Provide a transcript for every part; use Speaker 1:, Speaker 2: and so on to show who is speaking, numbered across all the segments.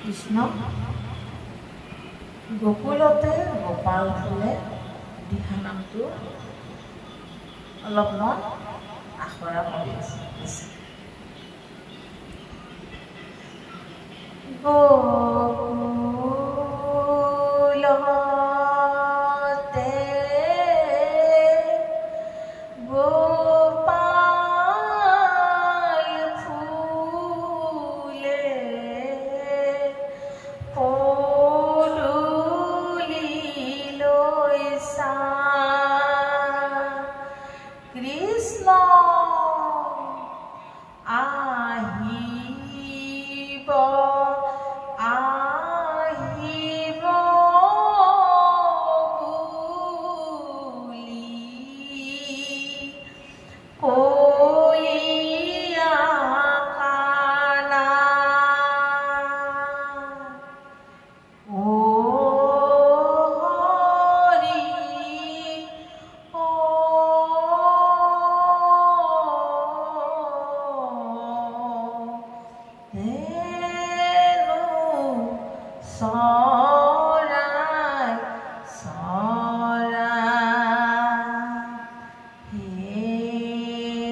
Speaker 1: কৃষ্ণ গোকুলতে গোপাল ফুলে দিহা নামটো অলপমান আখৰা কৰি আছে গোকুলতে গোপাল ফুলে পদূলি লৈছা কৃষ্ণ আহিব আহিব বুলি কানা ও হৰি ও হেনো চৰাই চৰাই হে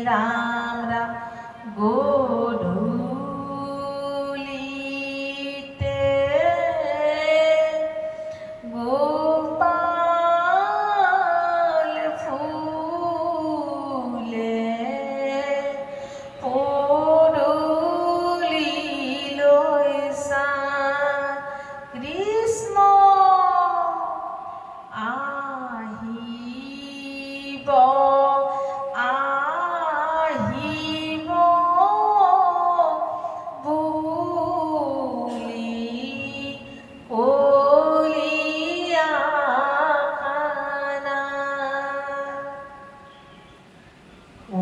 Speaker 1: ৰাম ৰাম গধূলিতে গোপাল ফুলে পদূলি লৈছা কৃষ্ণ আহিব আহিব বুলি কলিয়া কানা ও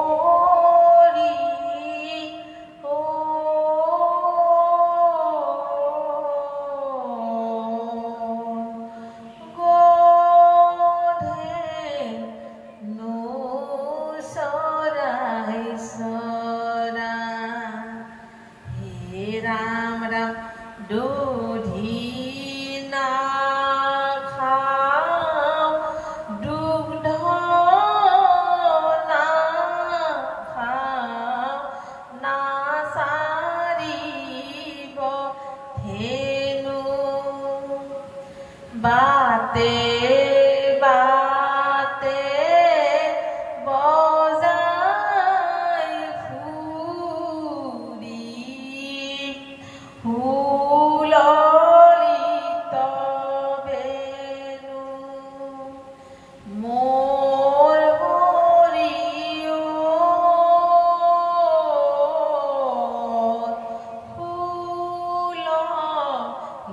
Speaker 1: হৰি ও গধেনু চৰাই চৰাই হে ৰাম ৰাম দধি নাখাওঁ দুগ্ধ নাখাওঁ নাচাৰিব হেনো বাতে বাতে বজাই ফুৰি হুললিত বেণু মোৰ হৰিও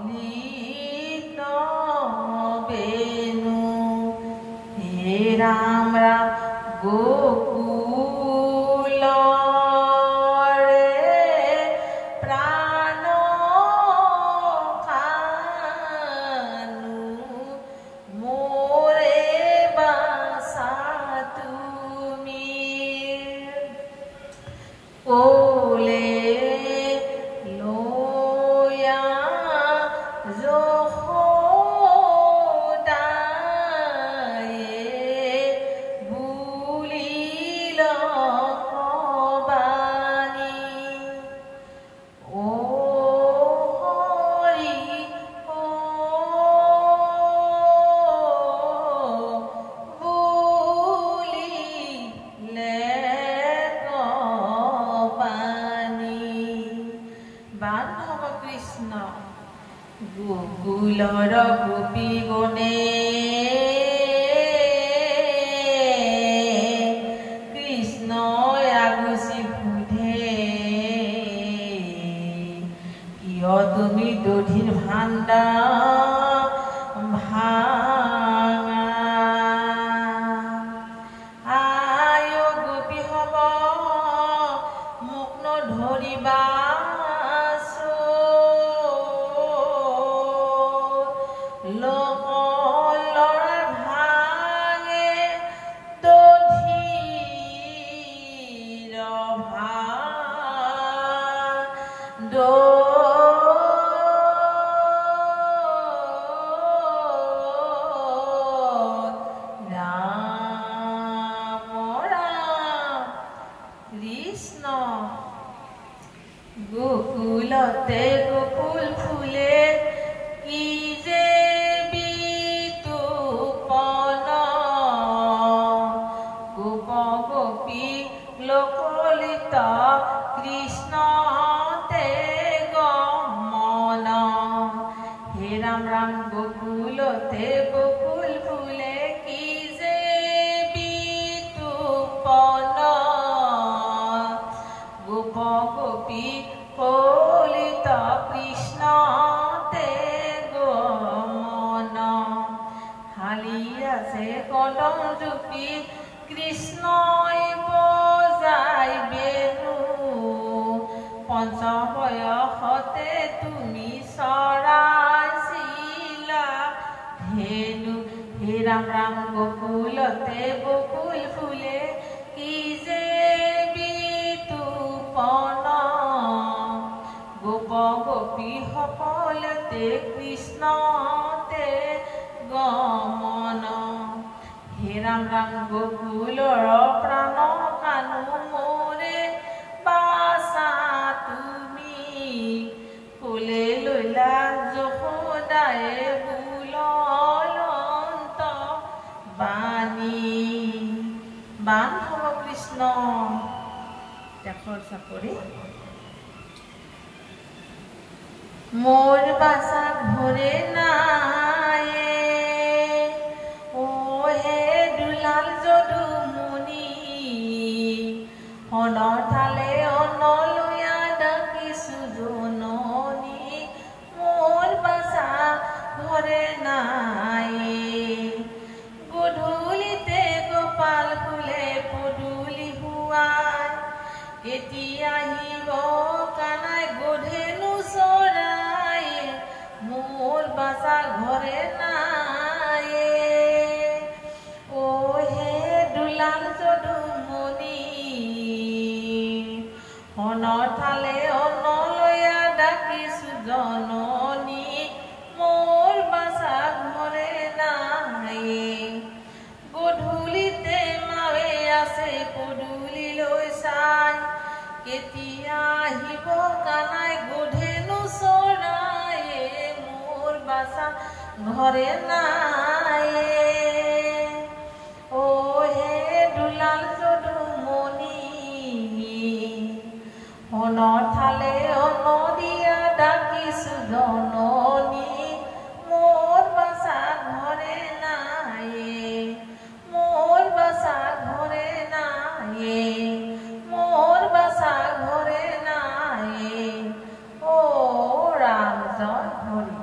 Speaker 1: হুললিত বেণু হে ৰাম ৰাম গোকুলৰে প্ৰাণ কানু মোৰে বাছা তুমি কোলে লয়া যশোদায়ে বুলিল কবানি ও হৰি ও বুলিলে কবানি বান্ধৱ কৃষ্ণ গোকুলৰ গোপী গণে কৃষ্ণই আগুচি সুধে কিয় তুমি দধিৰ ভাণ্ডাৰ ভাঙা আয় গোপী হব মোক নধৰিবা লৰা ভাঙে দধিৰ ভাণ্ডাৰ কৃষ্ণ গোকুলতে গোকুল ফুলে কি যে বিতুপন গোপ গোপী লোকলিত কৃষ্ণ তে গমন হে রাম রাম গোকুলতে গোকুল ফুলে কি যে বিতুপন গোপ গোপী কলিত কৃষ্ণ তে গমন হালি আছে কদম জুপি কৃষ্ণই বজাই বেণু পঞ্চবয়সতে তুমি চৰাইছিলা ধেনু হে ৰাম ৰাম গোকুলতে গোকুল ফুলে কি যে বিতুপন গোপ গোপী সকলতে কৃষ্ণতে গমন হে ৰাম ৰাম গোকুলৰ প্ৰাণ কানু মোৰে বাছা তুমি কোলে লৈলা যশোদায়ে বুলন্ত বাণী বাণ হ'ব কৃষ্ণ দেশৰ চাকৰি মোর বাসা ঘরে নায়ে ও হে দুলাল যদু মুনি অনথালে অনলয়া ডাকিছো জননী মোর বাসা ঘরে নায়ে গধূলিতে গোপাল ফুলে পদূলি হুৱাই কেতিয়া আহিব কানাই গধেনু চৰাই মোর বাসা ঘরে নায়ে ও হে দুলাল যদু মুনি অনথালে অনলয়া ডাকিছো জননী মোর বাসা ঘরে নায়ে গধূলিতে মাৱে আছে পদূলি লৈ চাই কেতিয়া আহিব কানাই গধেনু চৰায়ে মোর বাসা ঘরে নায়ে ও হে দুলাল যদু মুনি অনথালে অনদিয়া ডাকিছো জননী মোর বাসা ঘরে নায়ে মোর বাসা ঘরে নায়ে মোর বাসা ঘরে নায়ে ও রাম জয় হরি।